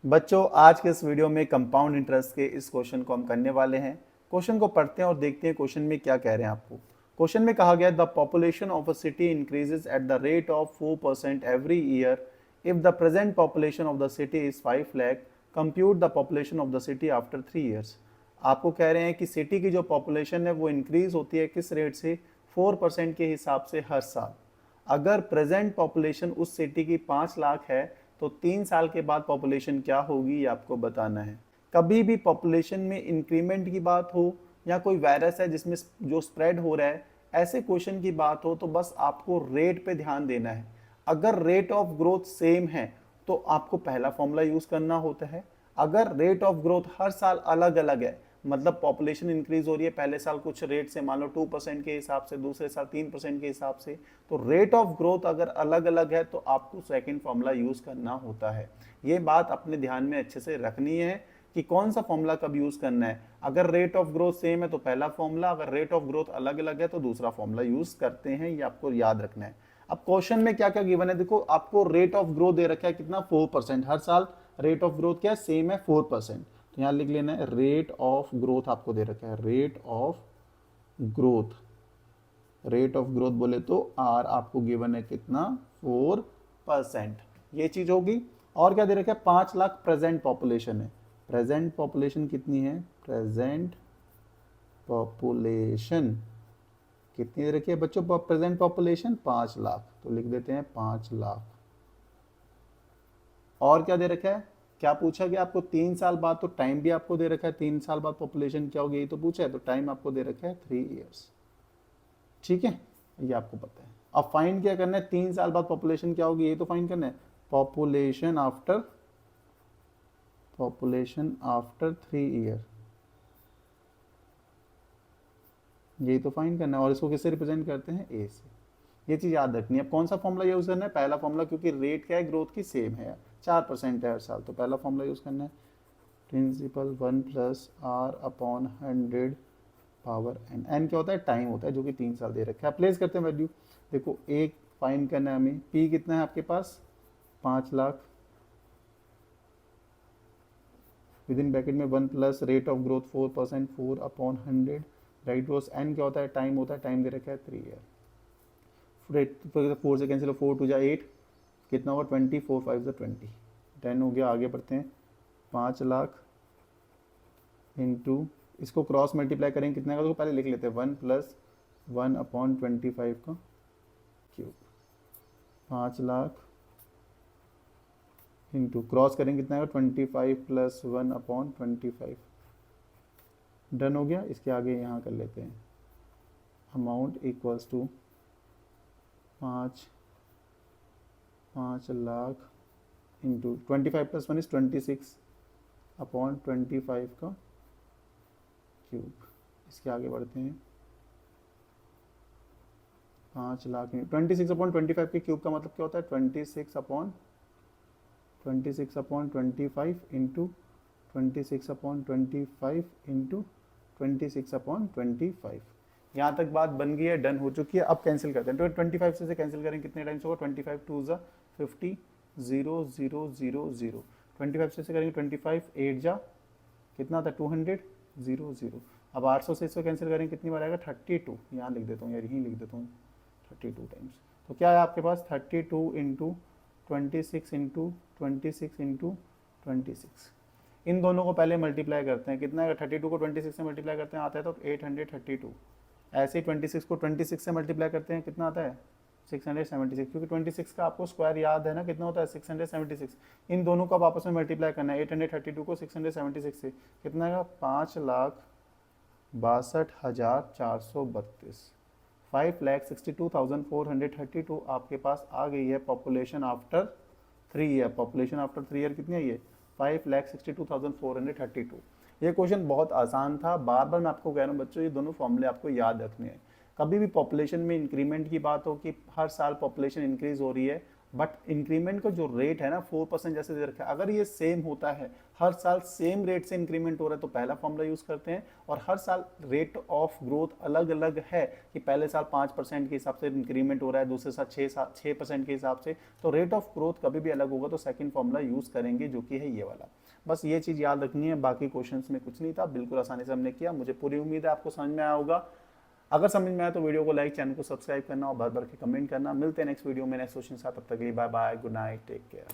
बच्चों आज के इस वीडियो में कंपाउंड इंटरेस्ट के इस क्वेश्चन को हम करने वाले हैं। क्वेश्चन को पढ़ते हैं और देखते हैं क्वेश्चन में क्या कह रहे हैं आपको। क्वेश्चन में कहा गया the population of a city increases at the rate of 4% every year if the present population of the city is 5 lakh. Compute the population of the city after 3 years. आपको कह रहे हैं कि सिटी की जो पॉपुलेशन है वो इंक्रीज होती है किस रेट से, 4% के हिसाब से हर साल। अगर प्रेजेंट पॉपुलेशन उस सिटी की 5 लाख है तो 3 साल के बाद पॉपुलेशन क्या होगी ये आपको बताना है। कभी भी पॉपुलेशन में इंक्रीमेंट की बात हो या कोई वायरस है जिसमें जो स्प्रेड हो रहा है, ऐसे क्वेश्चन की बात हो तो बस आपको रेट पे ध्यान देना है। अगर रेट ऑफ ग्रोथ सेम है तो आपको पहला फॉर्मूला यूज करना होता है। अगर रेट ऑफ ग्रोथ हर साल अलग अलग है, मतलब पॉपुलेशन इंक्रीज हो रही है, पहले साल कुछ रेट से मान लो 2% के हिसाब से, दूसरे साल 3% के हिसाब से, तो रेट ऑफ ग्रोथ अगर अलग अलग है तो आपको सेकंड फॉर्मूला यूज करना होता है। ये बात अपने ध्यान में अच्छे से रखनी है कि कौन सा फॉर्मूला कब यूज करना है। अगर रेट ऑफ ग्रोथ सेम है तो पहला फॉर्मूला, अगर रेट ऑफ ग्रोथ अलग अलग है तो दूसरा फॉर्मूला यूज करते हैं, ये आपको याद रखना है। अब क्वेश्चन में क्या क्या गिवन है देखो, आपको रेट ऑफ ग्रोथ दे रखा है कितना, 4%। हर साल रेट ऑफ ग्रोथ क्या सेम है, 4%। तो यहां लिख लेना है रेट ऑफ ग्रोथ आपको दे रखा है, rate of growth. Rate of growth बोले तो आर आपको गिवन है कितना, 4%। ये चीज होगी। और क्या दे रखा है, 5 लाख प्रेजेंट पॉपुलेशन है। प्रेजेंट पॉपुलेशन कितनी है, प्रेजेंट पॉपुलेशन कितनी दे रखी है बच्चों, प्रेजेंट पॉपुलेशन 5 लाख, तो लिख देते हैं 5 लाख। और क्या दे रखा है, क्या पूछा गया आपको, 3 साल बाद, तो टाइम भी आपको दे रखा है, 3 साल बाद पॉपुलेशन क्या होगी ये तो पूछा है, तो टाइम आपको दे रखा है 3 ईयर्स। ठीक है, ये आपको पता है। अब फाइंड क्या करना है, 3 साल बाद पॉपुलेशन क्या होगी ये तो फाइंड करना है, पॉपुलेशन आफ्टर 3 ईयर, यही तो फाइंड करना है। और इसको किससे रिप्रेजेंट करते हैं, ए से। ये चीज याद रखनी है। अब कौन सा फॉर्मूला यूज करना है, पहला फॉर्मूला, क्योंकि रेट क्या है ग्रोथ की सेम है, 4% है हर साल, तो पहला फॉर्मूला यूज करना है, principal 1 plus R upon 100 power N. N क्या होता है, टाइम होता है, जो कि 3 साल दे रखा है। प्लेस करते हैं वैल्यू। देखो एक फाइंड करना है हमें, पी कितना है आपके पास, 5 लाख, विद इन ब्रैकेट में 1 plus rate of growth 4%, 4 upon 100, right was an क्या होता है, टाइम होता है, टाइम दे रखा है 3 ईयर। रेट 4 से कैंसिल, 4 टू जा 8, कितना होगा 20, 4 5 जा 20, 10 हो गया। आगे बढ़ते हैं, 5 लाख इंटू, इसको क्रॉस मल्टीप्लाई करेंगे कितना का, तो पहले लिख लेते हैं 1 प्लस 1 अपॉन 25 का क्यूब। 5 लाख इंटू क्रॉस करेंगे कितना का, 25 प्लस 1 अपॉन 25। डन हो गया। इसके आगे यहाँ कर लेते हैं, amount equals to 5 lakh into 25 plus 1 is 26 upon 25 का क्यूब। इसके आगे बढ़ते हैं, 5 लाख 26 अपॉन 25 के क्यूब का मतलब क्या होता है, 26 upon 25 into 26 upon 25 into 26 upon 25। यहाँ तक बात बन गई है, डन हो चुकी है। अब कैंसिल करते हैं, तो 25 से कैंसिल करें कितने टाइम्स होगा, 25 टू ज़ा 50, 0 0 0 0। 25 से करेंगे 25, 8 जा कितना था 200, 0 0। अब 800 से इसको कैंसिल करें कितनी बार आएगा, 32। यहाँ लिख देता हूँ यार, यहीं लिख देता हूँ 32 टाइम्स। तो क्या है आपके पास, 32 इंटू 26 इंटू 26 इंटू 26। इन दोनों को पहले मल्टीप्लाई करते हैं, कितना है 32 को 26 से मल्टीप्लाई करते हैं, आता है तो 832। ऐसे ही 26 को 26 से मल्टीप्लाई करते हैं, कितना आता है 676, क्योंकि 26 का आपको स्क्वायर याद है ना, कितना होता है 676। इन दोनों को आप आपस में मल्टीप्लाई करना है, 832 को 676 से, कितना है 5,62,432। 5,62,432 आपके पास आ गई है population after 3 year. Population after 3 year कितनी है ये, 5,62,432। ये क्वेश्चन बहुत आसान था, बार बार मैं आपको कह रहा हूँ बच्चों, ये दोनों फॉर्मूले आपको याद रखने हैं। कभी भी पॉपुलेशन में इंक्रीमेंट की बात हो कि हर साल पॉपुलेशन इंक्रीज हो रही है, बट इंक्रीमेंट का जो रेट है ना 4% जैसे दे रखा है, अगर ये सेम होता है, हर साल सेम रेट से इंक्रीमेंट हो रहा है तो पहला फॉर्मूला यूज करते हैं, और हर साल रेट ऑफ ग्रोथ अलग अलग है कि पहले साल 5% के हिसाब से इंक्रीमेंट हो रहा है, दूसरे साल 6% के हिसाब से, तो रेट ऑफ ग्रोथ कभी भी अलग होगा तो सेकंड फॉर्मूला यूज करेंगे जो कि है ये वाला। बस ये चीज याद रखनी है, बाकी क्वेश्चंस में कुछ नहीं था, बिल्कुल आसानी से हमने किया। मुझे पूरी उम्मीद है आपको समझ में आया होगा। अगर समझ में आया तो वीडियो को लाइक, चैनल को सब्सक्राइब करना और भर भर के कमेंट करना। मिलते हैं नेक्स्ट वीडियो में नेक्स्ट क्वेश्चन के साथ, तब तक के लिए bye bye, good night, take care.